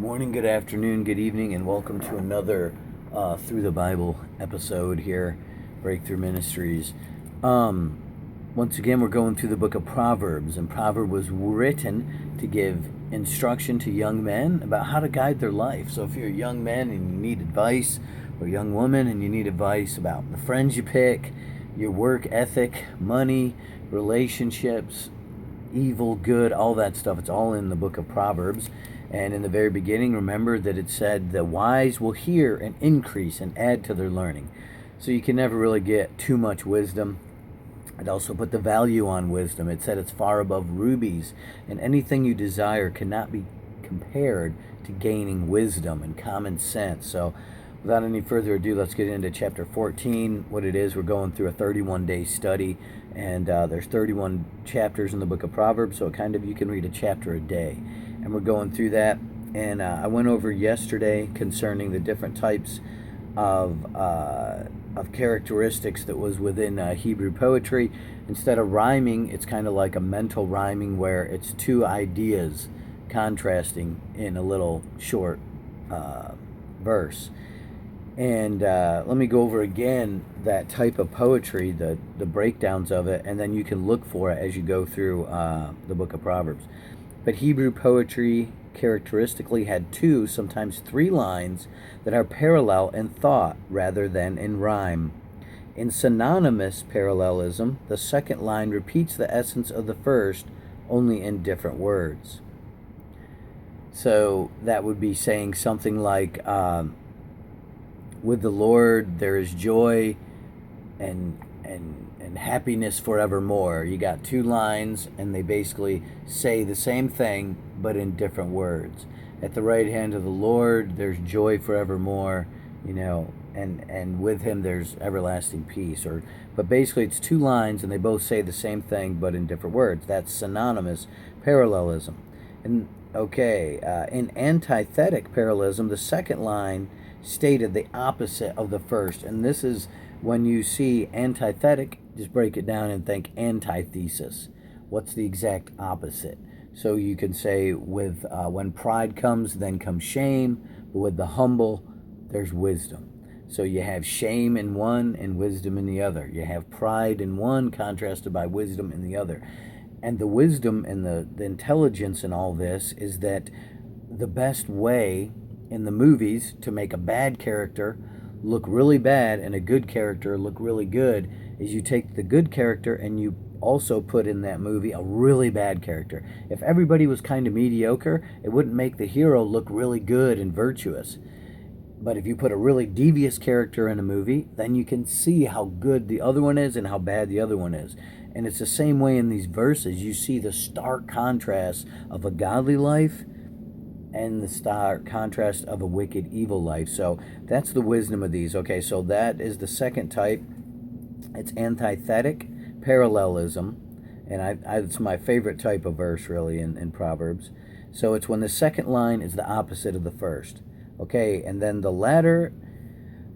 Good morning, good afternoon, good evening, and welcome to another Through the Bible episode here, Breakthrough Ministries. Once again, we're going through the book of Proverbs, and Proverb was written to give instruction to young men about how to guide their life. So if you're a young man and you need advice, or a young woman and you need advice about the friends you pick, your work ethic, money, relationships, evil, good, all that stuff, it's all in the book of Proverbs. And in the very beginning, remember that it said the wise will hear and increase and add to their learning. So you can never really get too much wisdom. It also put the value on wisdom. It said it's far above rubies, and anything you desire cannot be compared to gaining wisdom and common sense. So without any further ado, let's get into chapter 14. What it is, we're going through a 31-day study, and there's 31 chapters in the book of Proverbs, so you can read a chapter a day. And we're going through that. And I went over yesterday concerning the different types of characteristics that was within Hebrew poetry. Instead of rhyming, it's kind of like a mental rhyming where it's two ideas contrasting in a little short verse. And let me go over again that type of poetry, the breakdowns of it, and then you can look for it as you go through the book of Proverbs. But Hebrew poetry characteristically had two, sometimes three lines that are parallel in thought rather than in rhyme. In synonymous parallelism, the second line repeats the essence of the first, only in different words. So that would be saying something like, with the Lord there is joy and happiness forevermore. You got two lines, and they basically say the same thing, but in different words. At the right hand of the Lord, there's joy forevermore, and with him there's everlasting peace. But basically it's two lines, and they both say the same thing, but in different words. That's synonymous parallelism. And in antithetic parallelism, the second line stated the opposite of the first, and this is when you see antithetic, just break it down and think antithesis. What's the exact opposite? So you can say with when pride comes, then comes shame, but with the humble, there's wisdom. So you have shame in one and wisdom in the other. You have pride in one contrasted by wisdom in the other. And the wisdom and the intelligence in all this is that the best way in the movies to make a bad character look really bad and a good character look really good is you take the good character and you also put in that movie a really bad character. If everybody was kind of mediocre, it wouldn't make the hero look really good and virtuous. But if you put a really devious character in a movie, then you can see how good the other one is and how bad the other one is. And it's the same way in these verses. You see the stark contrast of a godly life and the stark contrast of a wicked, evil life. So that's the wisdom of these. Okay, so that is the second type. It's antithetic parallelism, and it's my favorite type of verse, really, in Proverbs. So it's when the second line is the opposite of the first. Okay, and then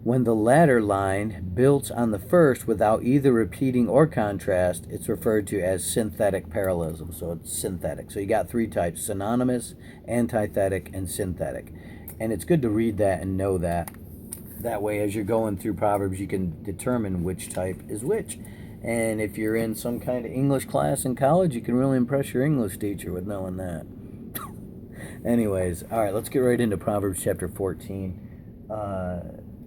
when the latter line builds on the first without either repeating or contrast, it's referred to as synthetic parallelism. So it's synthetic. So you got three types: synonymous, antithetic, and synthetic. And it's good to read that and know that. That way, as you're going through Proverbs, you can determine which type is which. And if you're in some kind of English class in college, you can really impress your English teacher with knowing that. Anyways, all right, let's get right into Proverbs chapter 14.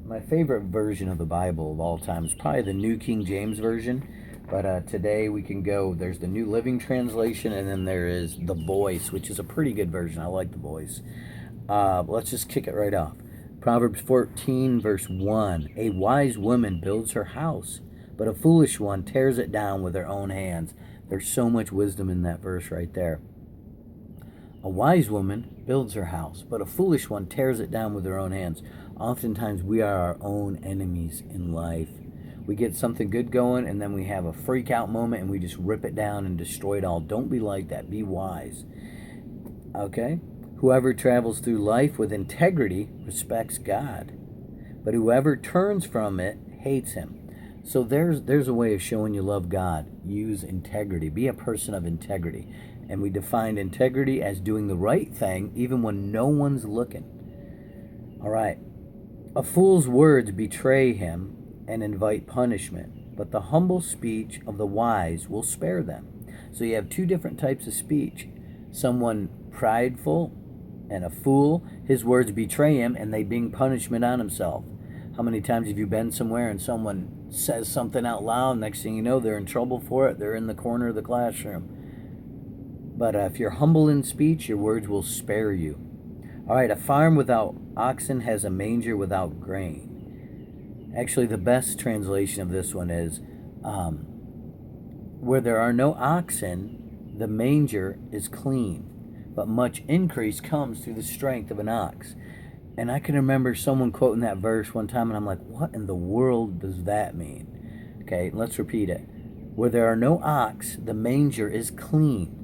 My favorite version of the Bible of all time is probably the New King James Version. But today we can go, there's the New Living Translation, and then there is the Voice, which is a pretty good version. I like the Voice. Let's just kick it right off. Proverbs 14, verse 1. A wise woman builds her house, but a foolish one tears it down with her own hands. There's so much wisdom in that verse right there. A wise woman builds her house, but a foolish one tears it down with her own hands. Oftentimes we are our own enemies in life. We get something good going, and then we have a freak out moment, and we just rip it down and destroy it all. Don't be like that. Be wise. Okay? Whoever travels through life with integrity respects God, but whoever turns from it hates him. So there's a way of showing you love God. Use integrity. Be a person of integrity. And we defined integrity as doing the right thing even when no one's looking. All right. A fool's words betray him and invite punishment, but the humble speech of the wise will spare them. So you have two different types of speech. Someone prideful and a fool, his words betray him and they bring punishment on himself. How many times have you been somewhere and someone says something out loud, next thing you know, they're in trouble for it, they're in the corner of the classroom. But if you're humble in speech, your words will spare you. All right, a farm without oxen has a manger without grain. Actually, the best translation of this one is, where there are no oxen, the manger is clean, but much increase comes through the strength of an ox. And I can remember someone quoting that verse one time, and I'm like, what in the world does that mean? Okay, let's repeat it. Where there are no ox, the manger is clean,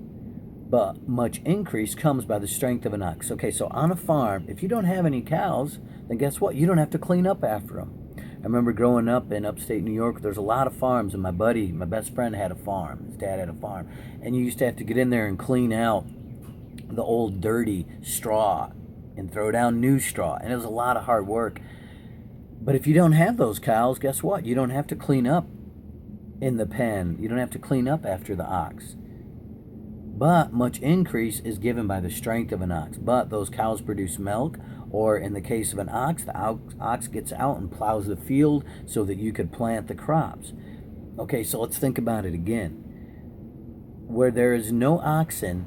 but much increase comes by the strength of an ox. Okay, so on a farm, if you don't have any cows, then guess what? You don't have to clean up after them. I remember growing up in upstate New York, there's a lot of farms, and my best friend had a farm. His dad had a farm. And you used to have to get in there and clean out the old dirty straw and throw down new straw. And it was a lot of hard work. But if you don't have those cows, guess what? You don't have to clean up in the pen. You don't have to clean up after the ox. But much increase is given by the strength of an ox. But those cows produce milk, or in the case of an ox, the ox gets out and plows the field so that you could plant the crops. Okay, so let's think about it again. Where there is no oxen,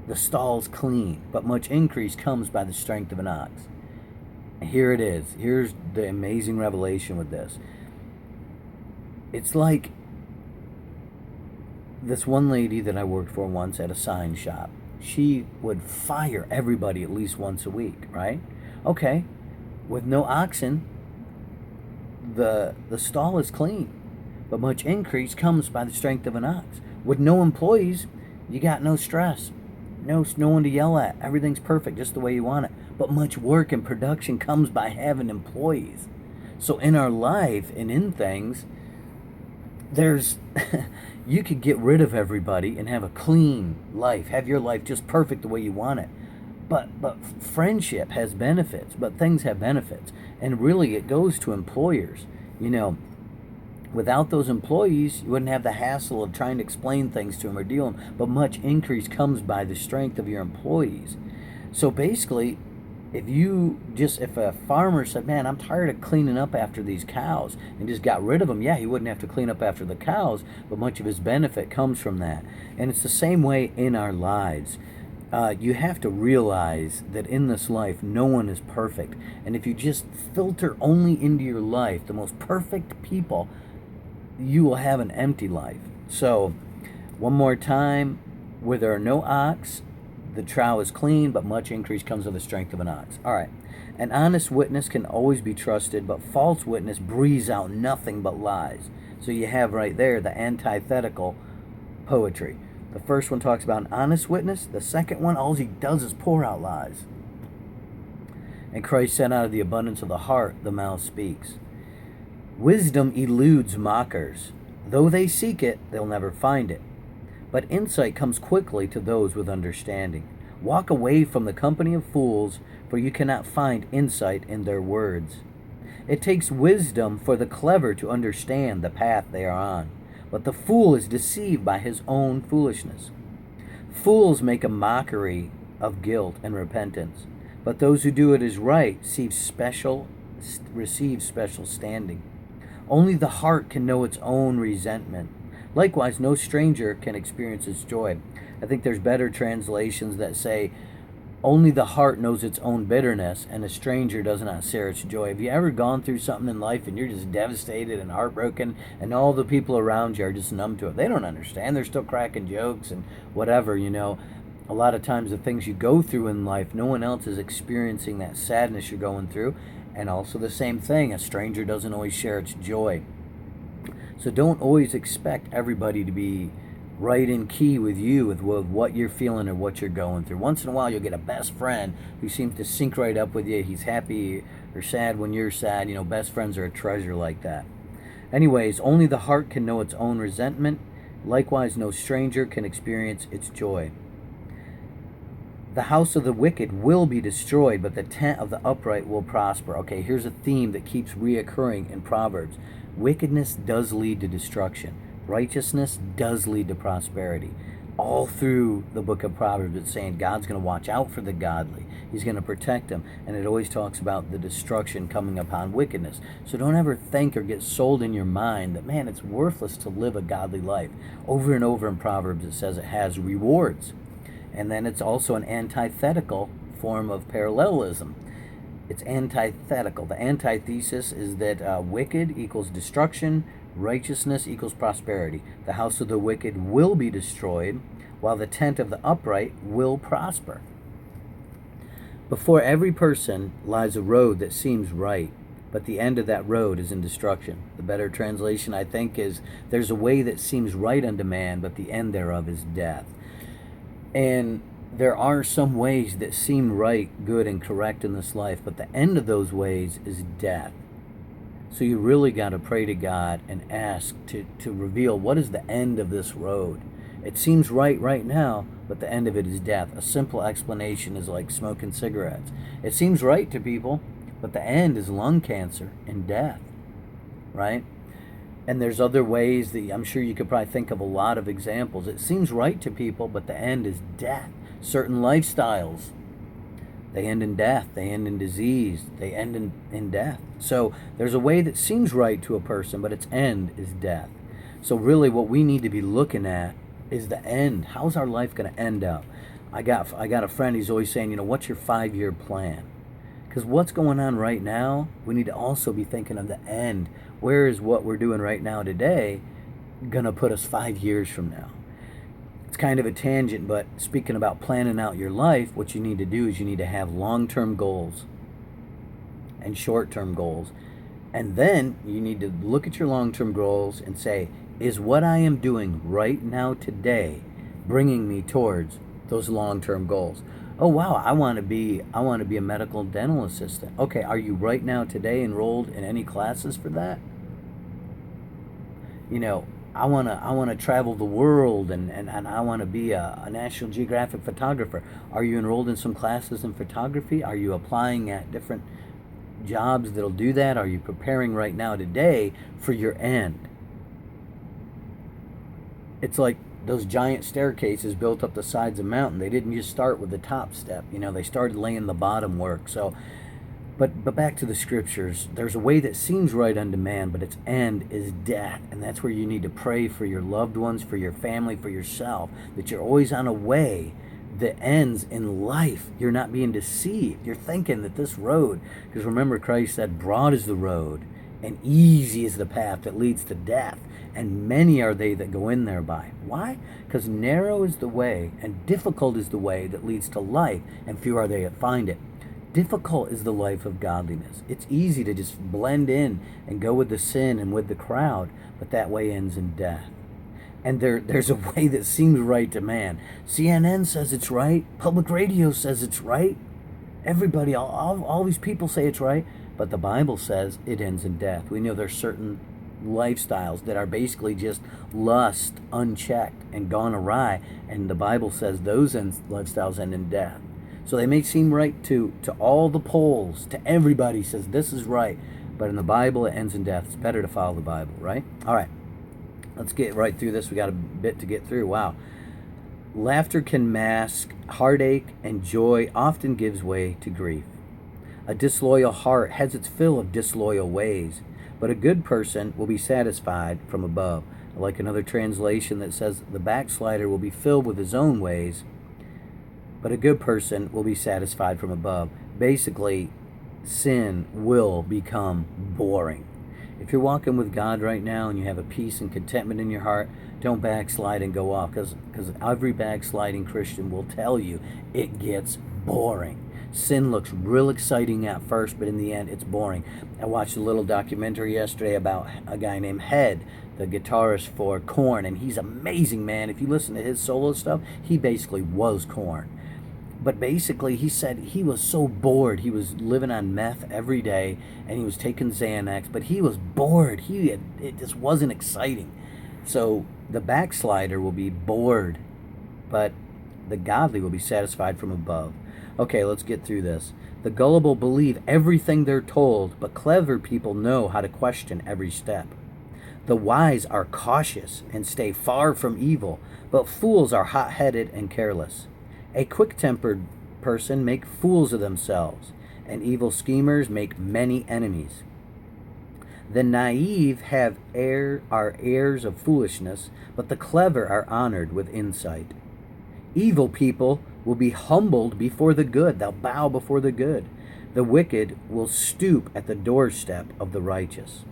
the stall's clean, but much increase comes by the strength of an ox. And here it is. Here's the amazing revelation with this. It's like this one lady that I worked for once at a sign shop. She would fire everybody at least once a week, right? Okay, with no oxen, the stall is clean, but much increase comes by the strength of an ox. With no employees, you got no stress, no one to yell at. Everything's perfect, just the way you want it. But much work and production comes by having employees. So in our life and in things, there's you could get rid of everybody and have a clean life, have your life just perfect the way you want it. But friendship has benefits, but things have benefits. And really it goes to employers. Without those employees, you wouldn't have the hassle of trying to explain things to them or deal them. But much increase comes by the strength of your employees. So basically, if a farmer said, man, I'm tired of cleaning up after these cows, and just got rid of them, yeah, he wouldn't have to clean up after the cows, but much of his benefit comes from that. And it's the same way in our lives. You have to realize that in this life, no one is perfect. And if you just filter only into your life the most perfect people, you will have an empty life. So, one more time, where there are no ox, the trough is clean, but much increase comes of the strength of an ox. All right. An honest witness can always be trusted, but false witness breathes out nothing but lies. So you have right there the antithetical poetry. The first one talks about an honest witness. The second one, all he does is pour out lies. And Christ said, out of the abundance of the heart, the mouth speaks. Wisdom eludes mockers. Though they seek it, they'll never find it. But insight comes quickly to those with understanding. Walk away from the company of fools, for you cannot find insight in their words. It takes wisdom for the clever to understand the path they are on, but the fool is deceived by his own foolishness. Fools make a mockery of guilt and repentance, but those who do what is right receive special standing. Only the heart can know its own resentment. Likewise, no stranger can experience its joy. I think there's better translations that say, only the heart knows its own bitterness, and a stranger does not share its joy. Have you ever gone through something in life and you're just devastated and heartbroken, and all the people around you are just numb to it? They don't understand. They're still cracking jokes and whatever, A lot of times the things you go through in life, no one else is experiencing that sadness you're going through. And also the same thing, a stranger doesn't always share its joy. So don't always expect everybody to be right in key with you with what you're feeling or what you're going through. Once in a while you'll get a best friend who seems to sync right up with you. He's happy or sad when you're sad. Best friends are a treasure like that. Anyways, only the heart can know its own resentment. Likewise, no stranger can experience its joy. The house of the wicked will be destroyed, but the tent of the upright will prosper. Okay, here's a theme that keeps reoccurring in Proverbs. Wickedness does lead to destruction. Righteousness does lead to prosperity. All through the book of Proverbs, it's saying God's going to watch out for the godly. He's going to protect them. And it always talks about the destruction coming upon wickedness. So don't ever think or get sold in your mind that, man, it's worthless to live a godly life. Over and over in Proverbs, it says it has rewards. And then it's also an antithetical form of parallelism. It's antithetical. The antithesis is that wicked equals destruction, righteousness equals prosperity. The house of the wicked will be destroyed, while the tent of the upright will prosper. Before every person lies a road that seems right, but the end of that road is in destruction. The better translation, I think, is there's a way that seems right unto man, but the end thereof is death. And there are some ways that seem right, good, and correct in this life, but the end of those ways is death. So you really got to pray to God and ask to reveal what is the end of this road. It seems right now, but the end of it is death. A simple explanation is like smoking cigarettes. It seems right to people, but the end is lung cancer and death, right? And there's other ways that I'm sure you could probably think of a lot of examples. It seems right to people, but the end is death. Certain lifestyles, they end in death. They end in disease. They end in death. So there's a way that seems right to a person, but its end is death. So really what we need to be looking at is the end. How's our life going to end up? I got a friend, he's always saying, what's your 5-year plan? Because what's going on right now, we need to also be thinking of the end. Where is what we're doing right now today going to put us 5 years from now? It's kind of a tangent, but speaking about planning out your life, what you need to do is you need to have long-term goals and short-term goals. And then you need to look at your long-term goals and say, is what I am doing right now today bringing me towards those long-term goals? Oh wow, I want to be a medical dental assistant. Okay, are you right now today enrolled in any classes for that? I want to travel the world and I want to be a National Geographic photographer. Are you enrolled in some classes in photography? Are you applying at different jobs that'll do that? Are you preparing right now today for your end? It's like those giant staircases built up the sides of a mountain. They didn't just start with the top step. They started laying the bottom work. So, but back to the scriptures. There's a way that seems right unto man, but its end is death. And that's where you need to pray for your loved ones, for your family, for yourself, that you're always on a way that ends in life. You're not being deceived. You're thinking that this road, because remember Christ said, broad is the road and easy is the path that leads to death, and many are they that go in thereby. Why? Because narrow is the way and difficult is the way that leads to life, and few are they that find it. Difficult is the life of godliness. It's easy to just blend in and go with the sin and with the crowd, but that way ends in death. And there's a way that seems right to man. CNN says it's right. Public radio says it's right. Everybody, all these people say it's right, but the Bible says it ends in death. We know there's certain lifestyles that are basically just lust unchecked and gone awry, and the Bible says those lifestyles end in death. So they may seem right to all the polls, to everybody says this is right, but in the Bible it ends in death. It's better to follow the Bible, right? All right, let's get right through this. We got a bit to get through. Wow. Laughter can mask heartache, and joy often gives way to grief. A disloyal heart has its fill of disloyal ways, but a good person will be satisfied from above. I like another translation that says the backslider will be filled with his own ways, but a good person will be satisfied from above. Basically, sin will become boring. If you're walking with God right now and you have a peace and contentment in your heart, don't backslide and go off, because every backsliding Christian will tell you it gets boring. Sin looks real exciting at first, but in the end, it's boring. I watched a little documentary yesterday about a guy named Head, the guitarist for Korn, and he's amazing, man. If you listen to his solo stuff, he basically was Korn. But basically, he said he was so bored. He was living on meth every day, and he was taking Xanax, but he was bored. It just wasn't exciting. So the backslider will be bored, but the godly will be satisfied from above. Okay, let's get through this. The gullible believe everything they're told, but clever people know how to question every step. The wise are cautious and stay far from evil, but fools are hot-headed and careless. A quick-tempered person make fools of themselves, and evil schemers make many enemies. The naive are heirs of foolishness, but the clever are honored with insight. Evil people will be humbled before the good. They'll bow before the good. The wicked will stoop at the doorstep of the righteous.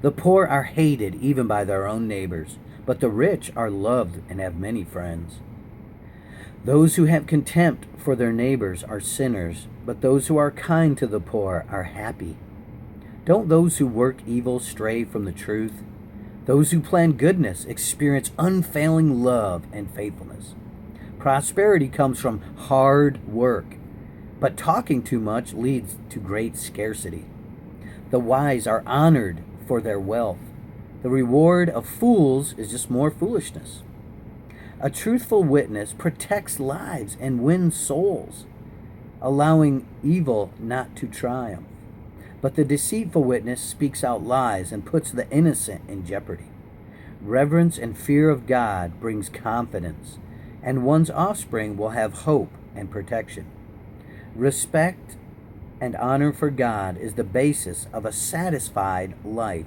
The poor are hated even by their own neighbors, but the rich are loved and have many friends. Those who have contempt for their neighbors are sinners, but those who are kind to the poor are happy. Don't those who work evil stray from the truth? Those who plan goodness experience unfailing love and faithfulness. Prosperity comes from hard work, but talking too much leads to great scarcity. The wise are honored for their wealth. The reward of fools is just more foolishness. A truthful witness protects lives and wins souls, allowing evil not to triumph. But the deceitful witness speaks out lies and puts the innocent in jeopardy. Reverence and fear of God brings confidence, and one's offspring will have hope and protection. Respect and honor for God is the basis of a satisfied life,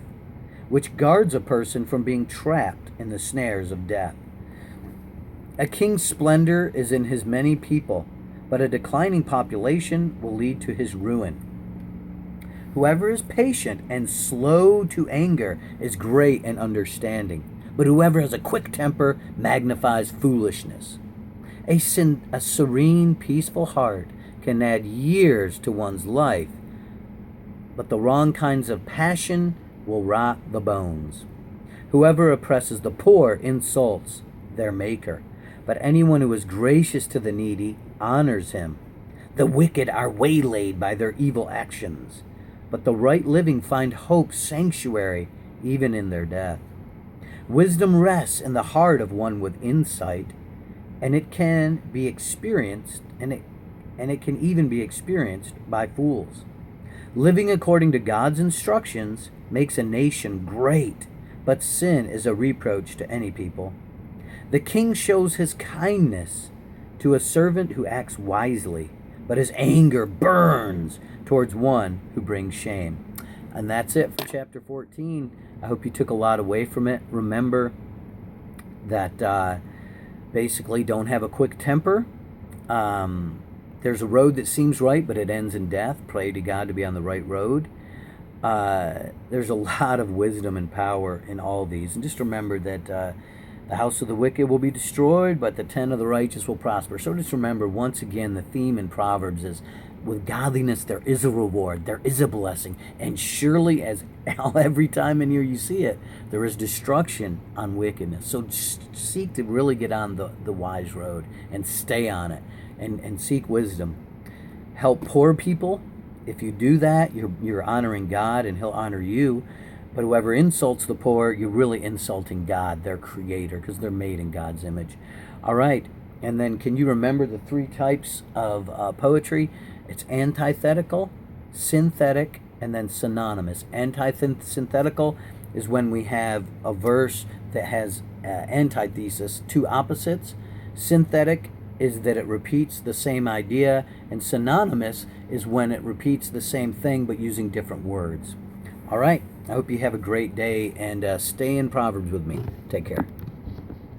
which guards a person from being trapped in the snares of death. A king's splendor is in his many people, but a declining population will lead to his ruin. Whoever is patient and slow to anger is great in understanding, but whoever has a quick temper magnifies foolishness. A serene, peaceful heart can add years to one's life, but the wrong kinds of passion will rot the bones. Whoever oppresses the poor insults their maker, but anyone who is gracious to the needy honors him. The wicked are waylaid by their evil actions, but the right living find hope sanctuary even in their death. Wisdom rests in the heart of one with insight, and it can be experienced, and it can even be experienced by fools. Living according to God's instructions makes a nation great, but sin is a reproach to any people. The king shows his kindness to a servant who acts wisely, but his anger burns towards one who brings shame. And that's it for chapter 14. I hope you took a lot away from it. Remember that basically don't have a quick temper. There's a road that seems right, but it ends in death. Pray to God to be on the right road. There's a lot of wisdom and power in all these. And just remember that the house of the wicked will be destroyed, but the tent of the righteous will prosper. So just remember, once again, the theme in Proverbs is, with godliness there is a reward, there is a blessing, and surely as every time in here you see it, there is destruction on wickedness. So seek to really get on the wise road and stay on it, and seek wisdom. Help poor people. If you do that, you're honoring God and he'll honor you. But whoever insults the poor, you're really insulting God, their creator, because they're made in God's image. All right. And then can you remember the three types of poetry? It's antithetical, synthetic, and then synonymous. Antithetical is when we have a verse that has antithesis, two opposites. Synthetic is that it repeats the same idea, and synonymous is when it repeats the same thing but using different words. All right, I hope you have a great day, and stay in Proverbs with me. Take care.